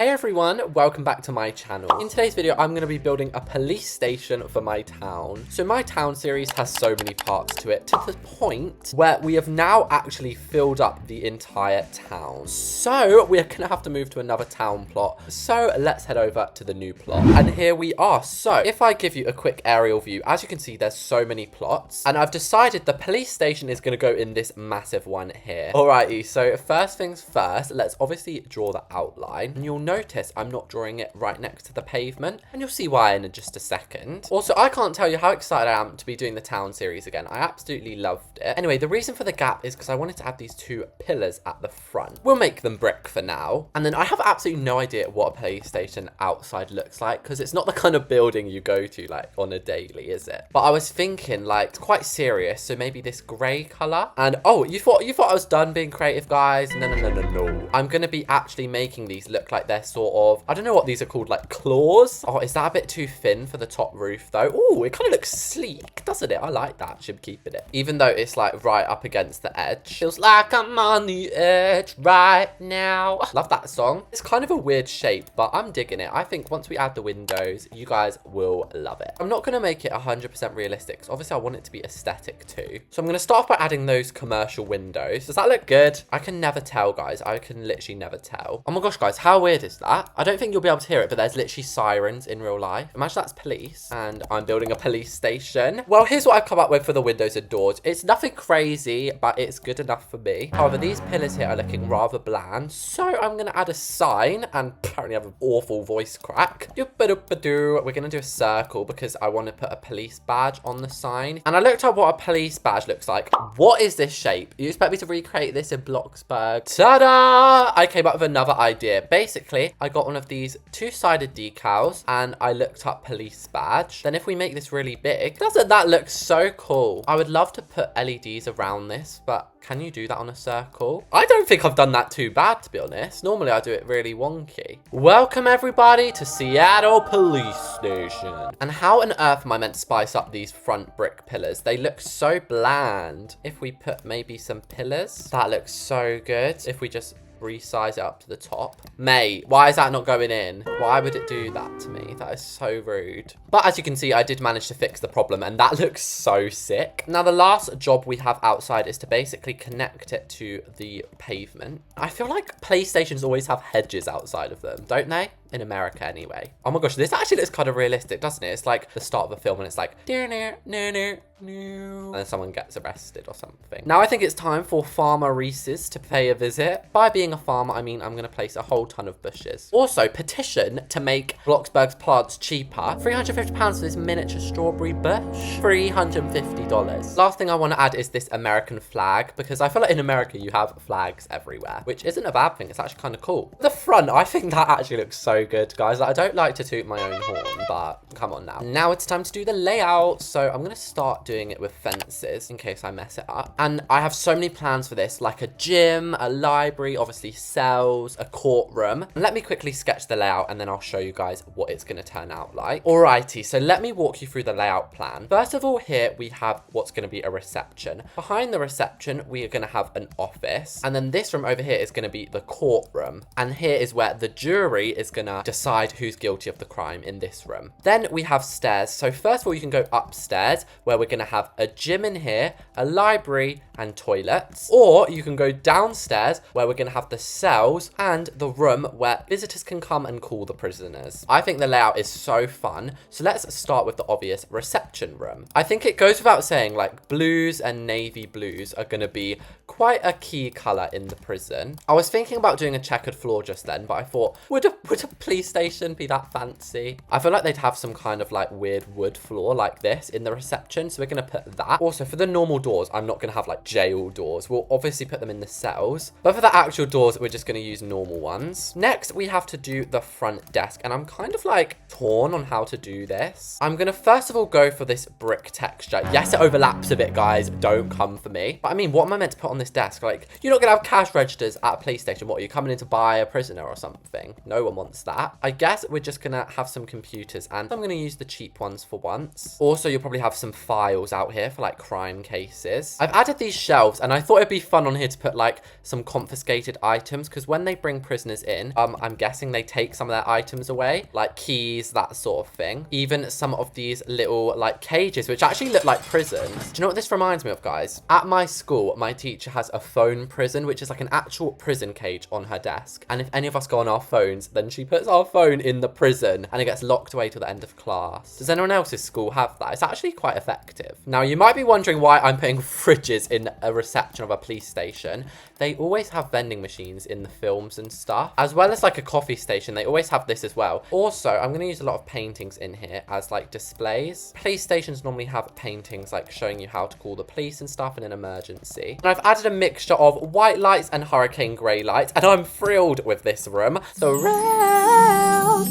Hey everyone, welcome back to my channel. In today's video, I'm going to be building a police station for my town. So my town series has so many parts to it, to the point where we have now actually filled up the entire town. So we're going to have to move to another town plot. So let's head over to the new plot. And here we are. So if I give you a quick aerial view, as you can see, there's so many plots. And I've decided the police station is going to go in this massive one here. Alrighty, so first things first, let's obviously draw the outline. And you'll notice I'm not drawing it right next to the pavement, and you'll see why in just a second. Also, I can't tell you how excited I am to be doing the town series again. I absolutely loved it. Anyway, the reason for the gap is because I wanted to add these two pillars at the front. We'll make them brick for now. And then I have absolutely no idea what a police station outside looks like, because it's not the kind of building you go to like on a daily, is it? But I was thinking like it's quite serious, so maybe this grey colour. And oh, you thought I was done being creative, guys? No. I'm gonna be actually making these look like they're sort of, I don't know what these are called, like claws. Oh, is that a bit too thin for the top roof though? Oh, it kind of looks sleek, doesn't it? I like that. Should keep it. Even though it's like right up against the edge. Feels like I'm on the edge right now. Love that song. It's kind of a weird shape, but I'm digging it. I think once we add the windows, you guys will love it. I'm not going to make it 100% realistic, because obviously I want it to be aesthetic too. So I'm going to start off by adding those commercial windows. Does that look good? I can never tell, guys. I can literally never tell. Oh my gosh, guys, how weird is that? I don't think you'll be able to hear it, but there's literally sirens in real life. Imagine that's police, and I'm building a police station. Well, here's what I've come up with for the windows and doors. It's nothing crazy, but it's good enough for me. However, these pillars here are looking rather bland, so I'm going to add a sign, and apparently I have an awful voice crack. We're going to do a circle because I want to put a police badge on the sign. And I looked up what a police badge looks like. What is this shape? You expect me to recreate this in Bloxburg? Ta-da! I came up with another idea. Basically, I got one of these two-sided decals and I looked up police badge. Then if we make this really big, doesn't that look so cool? I would love to put LEDs around this, but can you do that on a circle? I don't think I've done that too bad, to be honest. Normally I do it really wonky. Welcome everybody to Seattle Police Station. And how on earth am I meant to spice up these front brick pillars? They look so bland. If we put maybe some pillars, that looks so good. If we just resize it up to the top. Mate, why is that not going in? Why would it do that to me? That is so rude. But as you can see, I did manage to fix the problem, and that looks so sick. Now, the last job we have outside is to basically connect it to the pavement. I feel like PlayStations always have hedges outside of them, don't they? In America anyway. Oh my gosh, this actually looks kind of realistic, doesn't it? It's like the start of a film and it's like and then someone gets arrested or something. Now I think it's time for Farmer Reeses to pay a visit. By being a farmer, I mean I'm going to place a whole ton of bushes. Also, petition to make Bloxburg's plants cheaper. £350 for this miniature strawberry bush. $350. Last thing I want to add is this American flag, because I feel like in America you have flags everywhere, which isn't a bad thing. It's actually kind of cool. The front, I think that actually looks so good, guys. Like, I don't like to toot my own horn, but come on now. Now it's time to do the layout. So I'm going to start doing it with fences in case I mess it up. And I have so many plans for this, like a gym, a library, obviously cells, a courtroom. And let me quickly sketch the layout and then I'll show you guys what it's going to turn out like. Alrighty, so let me walk you through the layout plan. First of all, here we have what's going to be a reception. Behind the reception, we are going to have an office. And then this room over here is going to be the courtroom. And here is where the jury is going to decide who's guilty of the crime in this room. Then we have stairs. So first of all, you can go upstairs where we're going to have a gym in here, a library and toilets. Or you can go downstairs where we're going to have the cells and the room where visitors can come and call the prisoners. I think the layout is so fun. So let's start with the obvious reception room. I think it goes without saying, like, blues and navy blues are going to be quite a key color in the prison. I was thinking about doing a checkered floor just then, but I thought, would a police station be that fancy? I feel like they'd have some kind of like weird wood floor like this in the reception, so we're going to put that. Also, for the normal doors, I'm not going to have like jail doors. We'll obviously put them in the cells, but for the actual doors, we're just going to use normal ones. Next, we have to do the front desk, and I'm kind of like torn on how to do this. I'm going to first of all go for this brick texture. Yes, it overlaps a bit, guys. Don't come for me. But I mean, what am I meant to put on this desk? Like, you're not going to have cash registers at a police station. What, are you coming in to buy a prisoner or something? No one wants that. that. I guess we're just gonna have some computers, and I'm gonna use the cheap ones for once. Also, you'll probably have some files out here for like crime cases. I've added these shelves, and I thought it'd be fun on here to put like some confiscated items, because when they bring prisoners in, I'm guessing they take some of their items away, like keys, that sort of thing. Even some of these little like cages, which actually look like prisons. Do you know what this reminds me of, guys? At my school, my teacher has a phone prison, which is like an actual prison cage on her desk. And if any of us go on our phones, then she puts our phone in the prison and it gets locked away till the end of class. Does anyone else's school have that? It's actually quite effective. Now, you might be wondering why I'm putting fridges in a reception of a police station. They always have vending machines in the films and stuff, as well as like a coffee station. They always have this as well. Also, I'm going to use a lot of paintings in here as like displays. Police stations normally have paintings like showing you how to call the police and stuff in an emergency. And I've added a mixture of white lights and hurricane grey lights, and I'm thrilled with this room. So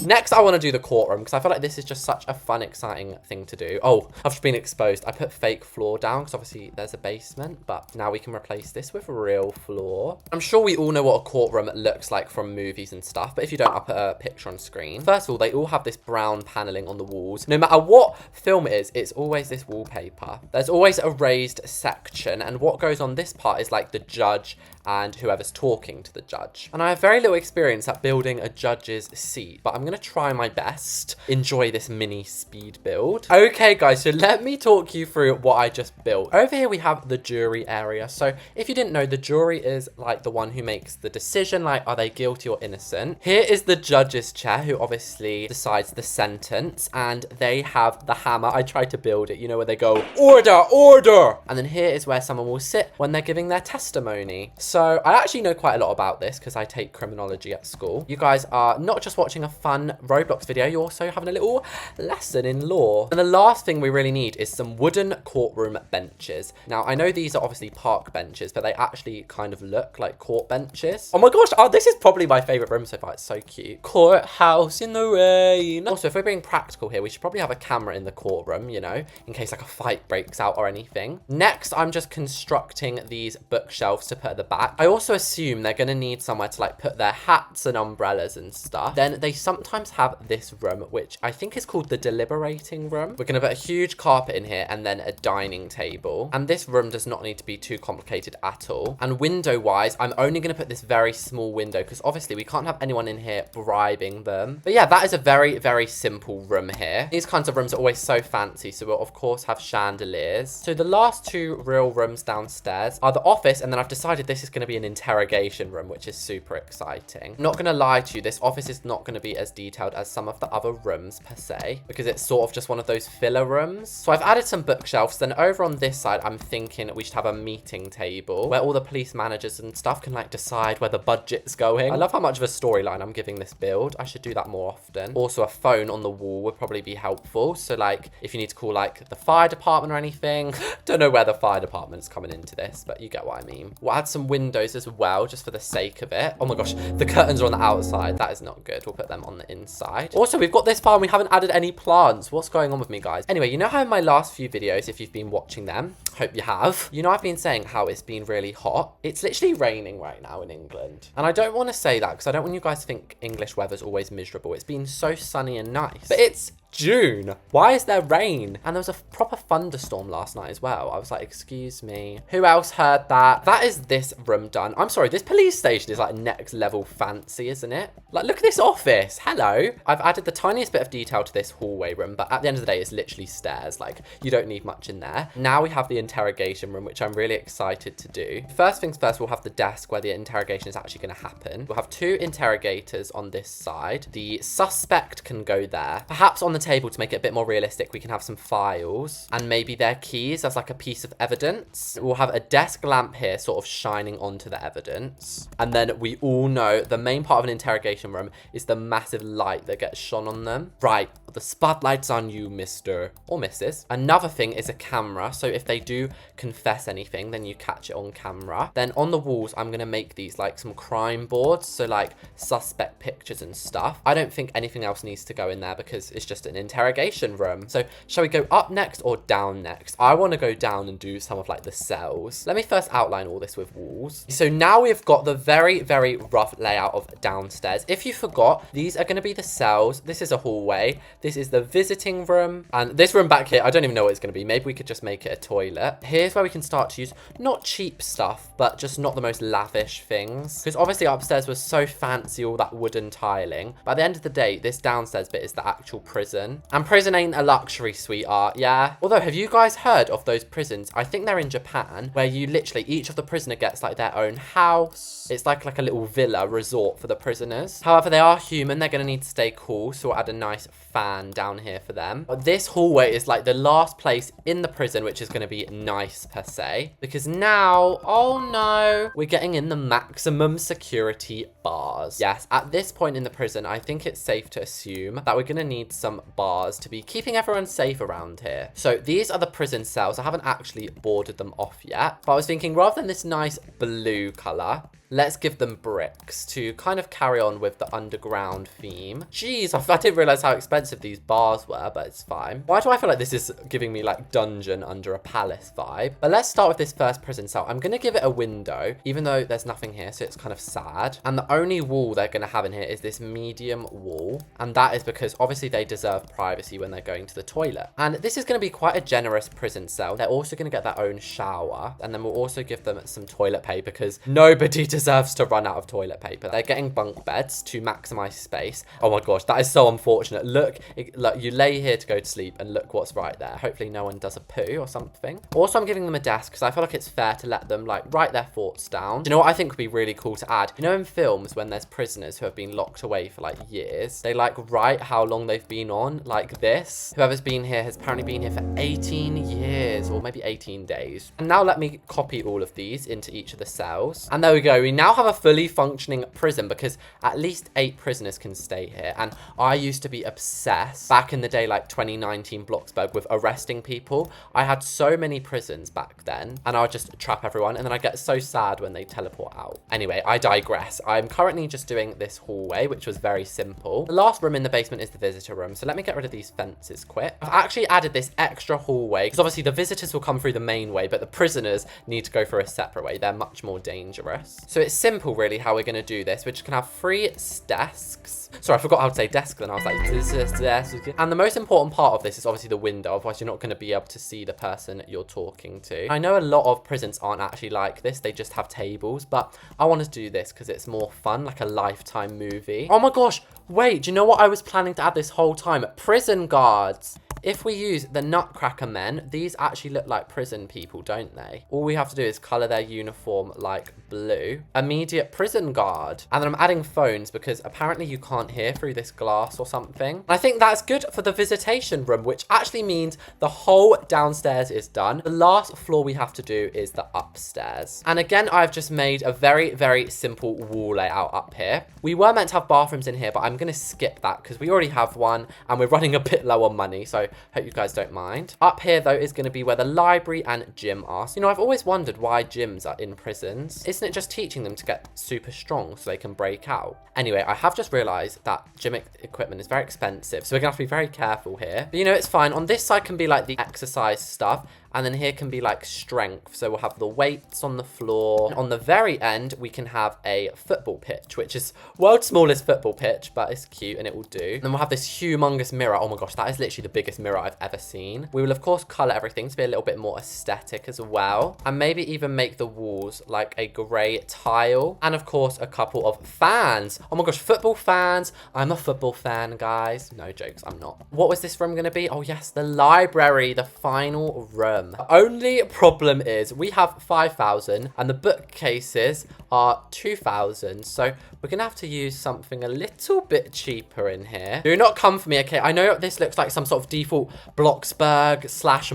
next, I want to do the courtroom, because I feel like this is just such a fun, exciting thing to do. Oh, I've just been exposed. I put fake floor down because obviously there's a basement, but now we can replace this with real floor. I'm sure we all know what a courtroom looks like from movies and stuff, but if you don't, I'll put a picture on screen. First of all, they all have this brown paneling on the walls. No matter what film it is, it's always this wallpaper. There's always a raised section, and what goes on this part is like the judge and whoever's talking to the judge. And I have very little experience at building a judge's seat, but I'm gonna try my best. Enjoy this mini speed build. Okay, guys, so let me talk you through what I just built. Over here, we have the jury area. So if you didn't know, the jury is like the one who makes the decision, like, are they guilty or innocent? Here is the judge's chair, who obviously decides the sentence, and they have the hammer. I tried to build it, you know, where they go, order, order. And then here is where someone will sit when they're giving their testimony. So I actually know quite a lot about this because I take criminology at school. You guys are not just watching a fun Roblox video, you're also having a little lesson in law. And the last thing we really need is some wooden courtroom benches. Now, I know these are obviously park benches, but they actually kind of look like court benches. Oh my gosh, this is probably my favorite room so far. It's so cute. Courthouse in the rain. Also, if we're being practical here, we should probably have a camera in the courtroom, you know, in case like a fight breaks out or anything. Next, I'm just constructing these bookshelves to put at the back. I also assume they're gonna need somewhere to like put their hats and umbrellas and stuff. Then they sometimes have this room, which I think is called the deliberating room. We're gonna put a huge carpet in here and then a dining table. And this room does not need to be too complicated at all. And window wise, I'm only gonna put this very small window because obviously we can't have anyone in here bribing them. But yeah, that is a very, very simple room here. These kinds of rooms are always so fancy, so we'll of course have chandeliers. So the last two real rooms downstairs are the office, and then I've decided this is going to be an interrogation room, which is super exciting. I'm not going to lie to you, this office is not going to be as detailed as some of the other rooms per se, because it's sort of just one of those filler rooms. So I've added some bookshelves. Then over on this side, I'm thinking we should have a meeting table where all the police managers and stuff can like decide where the budget's going. I love how much of a storyline I'm giving this build. I should do that more often. Also, a phone on the wall would probably be helpful. So like if you need to call like the fire department or anything, don't know where the fire department's coming into this, but you get what I mean. We'll add some windows as well, just for the sake of it. Oh my gosh, the curtains are on the outside. That is not good. We'll put them on the inside. Also, we've got this far and we haven't added any plants. What's going on with me, guys? Anyway, you know how in my last few videos, if you've been watching them, hope you have, you know I've been saying how it's been really hot. It's literally raining right now in England. And I don't want to say that because I don't want you guys to think English weather's always miserable. It's been so sunny and nice. But it's June. Why is there rain? And there was a proper thunderstorm last night as well. I was like, excuse me. Who else heard that? That is this room done. I'm sorry, this police station is like next level fancy, isn't it? Like, look at this office. Hello. I've added the tiniest bit of detail to this hallway room, but at the end of the day, it's literally stairs. Like, you don't need much in there. Now we have the interrogation room, which I'm really excited to do. First things first, we'll have the desk where the interrogation is actually going to happen. We'll have two interrogators on this side. The suspect can go there. Perhaps on the table, to make it a bit more realistic, we can have some files and maybe their keys as like a piece of evidence. We'll have a desk lamp here sort of shining onto the evidence. And then we all know the main part of an interrogation room is the massive light that gets shone on them. Right, The spotlight's on you, Mr. or Mrs. Another thing is a camera. So if they do confess anything, then you catch it on camera. Then on the walls, I'm going to make these like some crime boards. So like suspect pictures and stuff. I don't think anything else needs to go in there because it's just an interrogation room. So shall we go up next or down next? I want to go down and do some of like the cells. Let me first outline all this with walls. So now we've got the very, very rough layout of downstairs. If you forgot, these are going to be the cells. This is a hallway. This is the visiting room. And this room back here, I don't even know what it's going to be. Maybe we could just make it a toilet. Here's where we can start to use not cheap stuff, but just not the most lavish things. Because obviously upstairs was so fancy, all that wooden tiling. But at the end of the day, this downstairs bit is the actual prison. And prison ain't a luxury, sweetheart, yeah? Although, have you guys heard of those prisons? I think they're in Japan, where you literally, each of the prisoner gets like their own house. It's like a little villa resort for the prisoners. However, they are human. They're going to need to stay cool. So we'll add a nice fan down here for them. But this hallway is like the last place in the prison, which is going to be nice per se. Because now, oh no, we're getting in the maximum security bars. Yes, at this point in the prison, I think it's safe to assume that we're going to need some bars to be keeping everyone safe around here. So these are the prison cells. I haven't actually boarded them off yet. But I was thinking rather than this nice blue color, let's give them bricks to kind of carry on with the underground theme. Jeez, I didn't realize how expensive these bars were, but it's fine. Why do I feel like this is giving me like dungeon under a palace vibe? But let's start with this first prison cell. I'm going to give it a window, even though there's nothing here, so it's kind of sad. And the only wall they're going to have in here is this medium wall. And that is because obviously they deserve privacy when they're going to the toilet. And this is going to be quite a generous prison cell. They're also going to get their own shower. And then we'll also give them some toilet paper because nobody deserves to run out of toilet paper. They're getting bunk beds to maximize space. Oh my gosh, that is so unfortunate. Look, you lay here to go to sleep and look what's right there. Hopefully no one does a poo or something. Also, I'm giving them a desk because I feel like it's fair to let them like write their thoughts down. Do you know what I think would be really cool to add? You know, in films when there's prisoners who have been locked away for like years, they like write how long they've been on like this. Whoever's been here has apparently been here for 18 years or maybe 18 days. And now let me copy all of these into each of the cells. And there we go. We now have a fully functioning prison because at least 8 prisoners can stay here. And I used to be obsessed back in the day, like 2019 Bloxburg, with arresting people. I had so many prisons back then and I would just trap everyone and then I get so sad when they teleport out. Anyway, I digress. I'm currently just doing this hallway, which was very simple. The last room in the basement is the visitor room. So let me get rid of these fences quick. I've actually added this extra hallway because obviously the visitors will come through the main way, but the prisoners need to go through a separate way. They're much more dangerous. So it's simple really how we're going to do this. We're just going to have 3 desks. Sorry, I forgot how to say desk then. I was like, this is desk. And the most important part of this is obviously the window. Otherwise, you're not going to be able to see the person you're talking to. I know a lot of prisons aren't actually like this. They just have tables. But I want to do this because it's more fun, like a Lifetime movie. Oh my gosh. Wait, do you know what I was planning to add this whole time? Prison guards. If we use the Nutcracker men, these actually look like prison people, don't they? All we have to do is color their uniform like blue. Immediate prison guard. And then I'm adding phones because apparently you can't hear through this glass or something. I think that's good for the visitation room, which actually means the whole downstairs is done. The last floor we have to do is the upstairs. And again, I've just made a very, very simple wall layout up here. We were meant to have bathrooms in here, but I'm going to skip that because we already have one and we're running a bit low on money. So hope you guys don't mind. Up here, though, is going to be where the library and gym are. So, you know, I've always wondered why gyms are in prisons. Isn't it just teaching them to get super strong so they can break out? Anyway, I have just realized that gym equipment is very expensive. So we're going to have to be very careful here. But, you know, it's fine. On this side can be like the exercise stuff. And then here can be like strength. So we'll have the weights on the floor. And on the very end, we can have a football pitch, which is world's smallest football pitch, but it's cute and it will do. And then we'll have this humongous mirror. Oh my gosh, that is literally the biggest mirror I've ever seen. We will, of course, color everything to be a little bit more aesthetic as well. And maybe even make the walls like a gray tile. And of course, a couple of fans. Oh my gosh, football fans. I'm a football fan, guys. No jokes, I'm not. What was this room going to be? Oh yes, the library, the final room. room. The only problem is we have 5,000 and the bookcases are 2,000. So we're going to have to use something a little bit cheaper in here. Do not come for me, okay? I know this looks like some sort of default Bloxburg /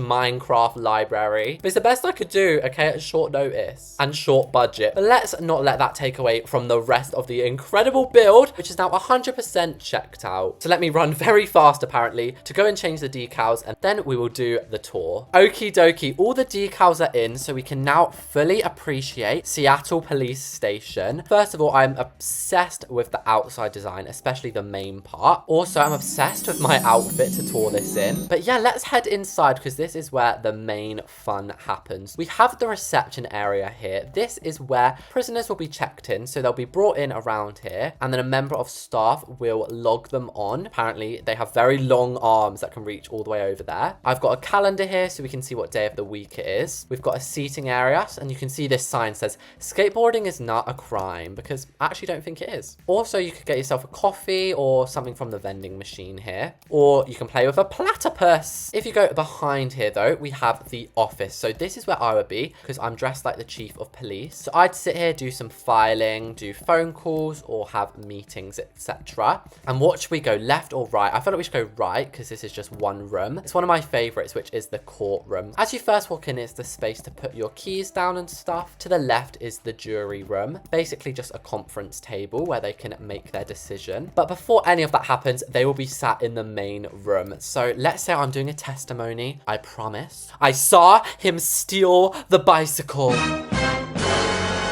Minecraft library, but it's the best I could do, okay, at short notice and short budget. But let's not let that take away from the rest of the incredible build, which is now 100% checked out. So let me run very fast, apparently, to go and change the decals, and then we will do the tour. Okie dokie, all the decals are in, so we can now fully appreciate Seattle Police Station. First of all, I'm obsessed with the outside design, especially the main part. Also, I'm obsessed with my outfit to tour this in. But yeah, let's head inside because this is where the main fun happens. We have the reception area here. This is where prisoners will be checked in, so they'll be brought in around here, and then a member of staff will log them on. Apparently, they have very long arms that can reach all the way over there. I've got a calendar here so we can see what day of the week it is. We've got a seating area, and you can see this sign says, skateboarding is not a crime, because I actually don't think it is. Also, you could get yourself a coffee or something from the vending machine here, or you can play with a platypus. If you go behind here, though, we have the office. So this is where I would be, because I'm dressed like the chief of police. So I'd sit here, do some filing, do phone calls, or have meetings, etc. And what should we go, left or right? I feel like we should go right, because this is just one room. It's one of my favorites, which is the courtroom. As you first walk in, it's the space to put your keys down and stuff. To the left is the jury room, basically just a conference table where they can make their decision. But before any of that happens, they will be sat in the main room. So let's say I'm doing a testimony. I promise. I saw him steal the bicycle.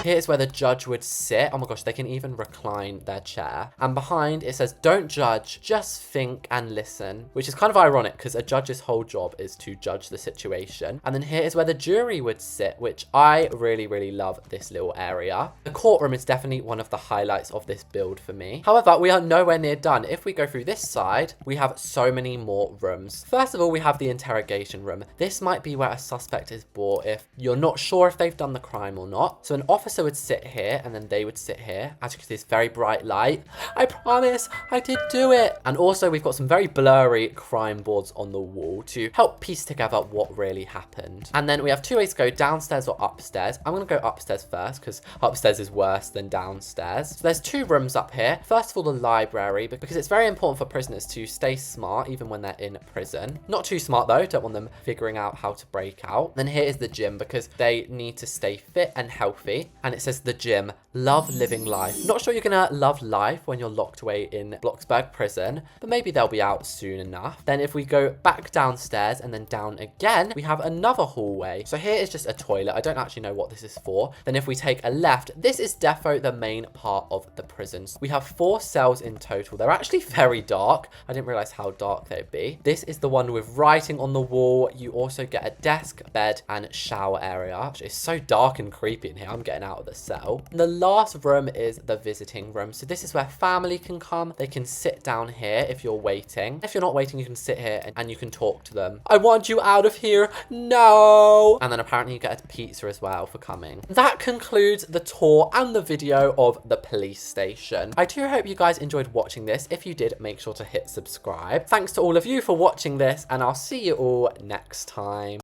Here's where the judge would sit. Oh my gosh, they can even recline their chair. And behind it says, don't judge, just think and listen, which is kind of ironic because a judge's whole job is to judge the situation. And then here is where the jury would sit, which I really, really love this little area. The courtroom is definitely one of the highlights of this build for me. However, we are nowhere near done. If we go through this side, we have so many more rooms. First of all, we have the interrogation room. This might be where a suspect is brought if you're not sure if they've done the crime or not. So an officer would sit here and then they would sit here. As you can see, it's very bright light. I promise I did do it. And also we've got some very blurry crime boards on the wall to help piece together what really happened. And then we have two ways to go, downstairs or upstairs. I'm going to go upstairs first because upstairs is worse than downstairs. So there's two rooms up here. First of all, the library, because it's very important for prisoners to stay smart even when they're in prison. Not too smart though, don't want them figuring out how to break out. Then here is the gym because they need to stay fit and healthy. And it says the gym, love living life. Not sure you're gonna love life when you're locked away in Bloxburg prison, but maybe they'll be out soon enough. Then if we go back downstairs and then down again, we have another hallway. So here is just a toilet. I don't actually know what this is for. Then if we take a left, this is defo the main part of the prisons. We have 4 cells in total. They're actually very dark. I didn't realize how dark they'd be. This is the one with writing on the wall. You also get a desk, bed, and shower area. It's so dark and creepy in here. I'm getting out of the cell. The last room is the visiting room. So this is where family can come. They can sit down here if you're waiting. If you're not waiting, you can sit here and you can talk to them. I want you out of here. No. And then apparently you get a pizza as well for coming. That concludes the tour and the video of the police station. I do hope you guys enjoyed watching this. If you did, make sure to hit subscribe. Thanks to all of you for watching this, and I'll see you all next time.